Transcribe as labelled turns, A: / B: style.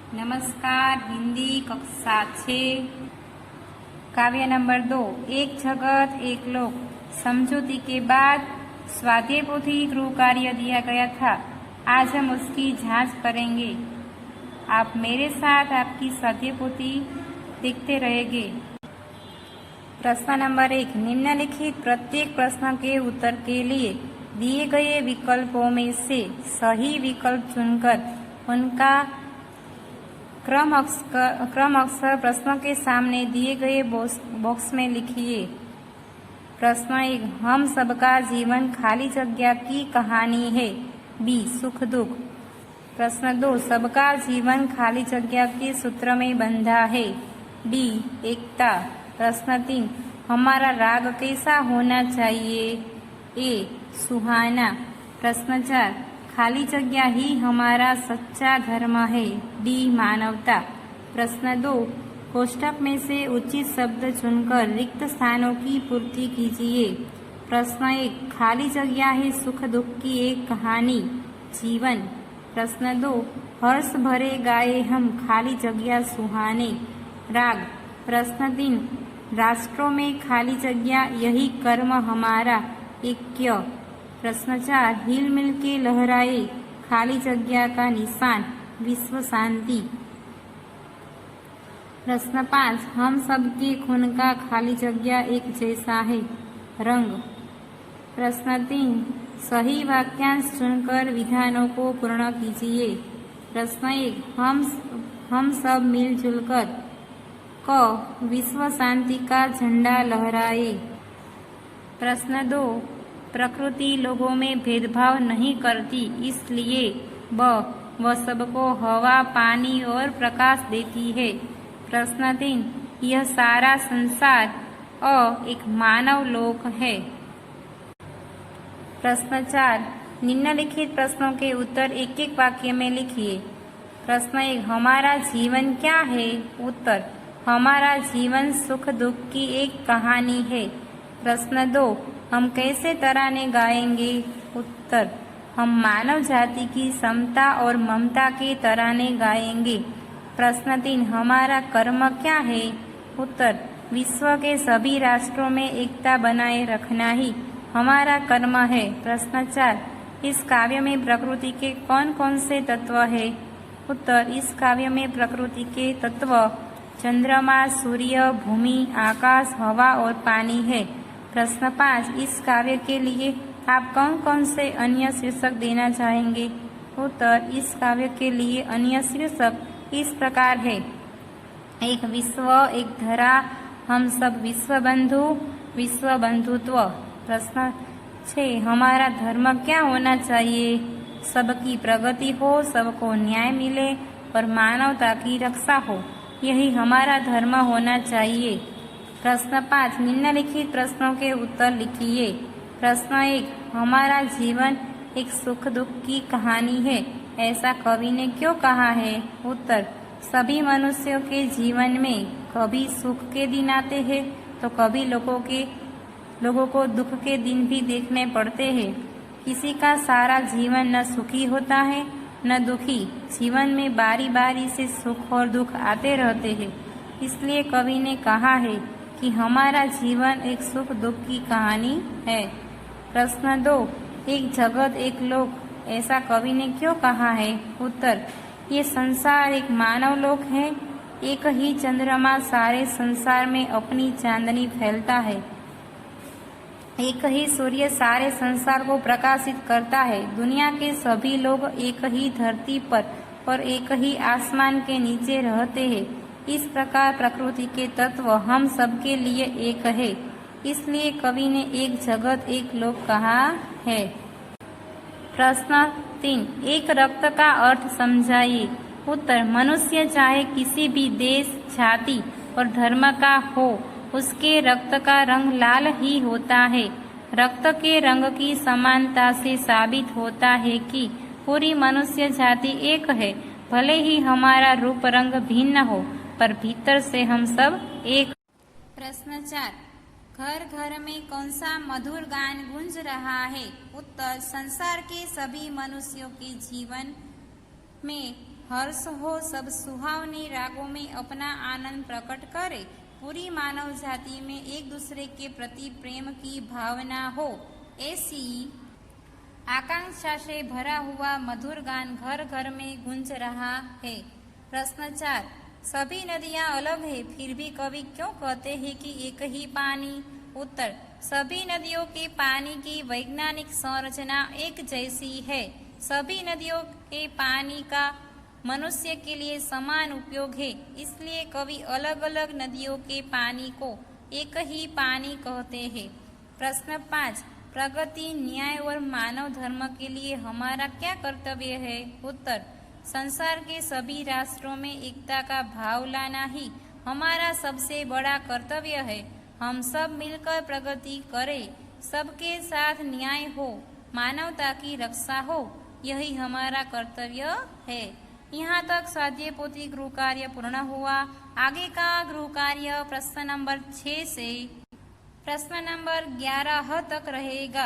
A: नमस्कार। हिंदी कक्षा 6 काव्य नंबर 2 एक जगत एक लोक। समझौते के बाद स्वाध्याय पोथी गृह कार्य दिया गया था। आज हम उसकी जांच करेंगे। आप मेरे साथ आपकी स्वाध्याय पोथी देखते रहेंगे। प्रश्न नंबर 1, निम्नलिखित प्रत्येक प्रश्न के उत्तर के लिए दिए गए विकल्पों में से सही विकल्प चुनकर उनका क्रम अक्षर प्रश्नों के सामने दिए गए बॉक्स में लिखिए। प्रश्न 1, हम सबका जीवन खाली जगह की कहानी है। बी, सुख दुख। प्रश्न 2, सबका जीवन खाली जगह के सूत्र में बंधा है। डी, एकता। प्रश्न 3, हमारा राग कैसा होना चाहिए। ए, सुहाना। प्रश्न 4, खाली जगह ही हमारा सच्चा धर्म है। डी, मानवता। प्रश्न 2, कोष्ठक में से उचित शब्द चुनकर रिक्त स्थानों की पूर्ति कीजिए। प्रश्न 1, खाली जगह है सुख दुख की एक कहानी, जीवन। प्रश्न 2, हर्ष भरे गाए हम खाली जगह सुहाने, राग। प्रश्न 3, राष्ट्रों में खाली जगह यही कर्म हमारा, ऐक्य। प्रश्न 4, हिल मिल के लहराए खाली जगह का निशान, विश्व शांति। प्रश्न 5, हम सबके खून का खाली जगह एक जैसा है, रंग। प्रश्न 3, सही वाक्यांश चुनकर विधानों को पूर्ण कीजिए। प्रश्न 1, हम सब मिलजुल कर क, विश्व शांति का झंडा लहराए। प्रश्न 2, प्रकृति लोगों में भेदभाव नहीं करती, इसलिए ब, वह सबको हवा पानी और प्रकाश देती है। प्रश्न 3, यह सारा संसार एक मानव लोक है। प्रश्न 4, निम्नलिखित प्रश्नों के उत्तर एक एक वाक्य में लिखिए। प्रश्न 1, हमारा जीवन क्या है। उत्तर, हमारा जीवन सुख दुख की एक कहानी है। प्रश्न 2, हम कैसे तराने गाएंगे। उत्तर, हम मानव जाति की समता और ममता के तराने गाएंगे। प्रश्न 3, हमारा कर्म क्या है। उत्तर, विश्व के सभी राष्ट्रों में एकता बनाए रखना ही हमारा कर्म है। प्रश्न 4, इस काव्य में प्रकृति के कौन कौन से तत्व है। उत्तर, इस काव्य में प्रकृति के तत्व चंद्रमा, सूर्य, भूमि, आकाश, हवा और पानी है। प्रश्न 5, इस काव्य के लिए आप कौन कौन से अन्य शीर्षक देना चाहेंगे। उत्तर, इस काव्य के लिए अन्य शीर्षक इस प्रकार है। एक विश्व, एक धरा, हम सब विश्व बंधु, विश्व बंधुत्व। प्रश्न 6, हमारा धर्म क्या होना चाहिए। सबकी प्रगति हो, सबको न्याय मिले और मानवता की रक्षा हो, यही हमारा धर्म होना चाहिए। प्रश्न 5, निम्नलिखित प्रश्नों के उत्तर लिखिए। प्रश्न 1, हमारा जीवन एक सुख दुख की कहानी है, ऐसा कवि ने क्यों कहा है। उत्तर, सभी मनुष्यों के जीवन में कभी सुख के दिन आते हैं तो कभी लोगों को दुख के दिन भी देखने पड़ते हैं। किसी का सारा जीवन न सुखी होता है न दुखी। जीवन में बारी बारी से सुख और दुख आते रहते हैं। इसलिए कवि ने कहा है कि हमारा जीवन एक सुख दुख की कहानी है। प्रश्न 2, एक जगत एक लोक, ऐसा कवि ने क्यों कहा है। उत्तर, ये संसार एक मानव लोक है। एक ही चंद्रमा सारे संसार में अपनी चांदनी फैलता है। एक ही सूर्य सारे संसार को प्रकाशित करता है। दुनिया के सभी लोग एक ही धरती पर और एक ही आसमान के नीचे रहते हैं। इस प्रकार प्रकृति के तत्व हम सबके लिए एक है, इसलिए कवि ने एक जगत एक लोक कहा है। प्रश्न 3, एक रक्त का अर्थ समझाइए। उत्तर, मनुष्य चाहे किसी भी देश, जाति और धर्म का हो, उसके रक्त का रंग लाल ही होता है। रक्त के रंग की समानता से साबित होता है कि पूरी मनुष्य जाति एक है। भले ही हमारा रूप रंग भिन्न हो, पर भीतर से हम सब एक। प्रश्न 4, घर घर में कौन सा मधुर गान गूंज रहा है। उत्तर, संसार के सभी मनुष्यों के जीवन में हर्ष हो, सब सुहावने रागों में अपना आनंद प्रकट करे, पूरी मानव जाति में एक दूसरे के प्रति प्रेम की भावना हो, ऐसी आकांक्षा से भरा हुआ मधुर गान घर घर में गूंज रहा है। प्रश्न 4, सभी नदियां अलग है, फिर भी कवि क्यों कहते हैं कि एक ही पानी? उत्तर, सभी नदियों के पानी की वैज्ञानिक संरचना एक जैसी है। सभी नदियों के पानी का मनुष्य के लिए समान उपयोग है, इसलिए कवि अलग अलग नदियों के पानी को एक ही पानी कहते हैं। प्रश्न 5, प्रगति, न्याय और मानव धर्म के लिए हमारा क्या कर्तव्य है? उत्तर, संसार के सभी राष्ट्रों में एकता का भाव लाना ही हमारा सबसे बड़ा कर्तव्य है। हम सब मिलकर प्रगति करें, सबके साथ न्याय हो, मानवता की रक्षा हो, यही हमारा कर्तव्य है। यहाँ तक स्वाध्याय पोथी गृह कार्य पूर्ण हुआ। आगे का गृह कार्य प्रश्न नंबर 6 से प्रश्न नंबर 11 तक रहेगा।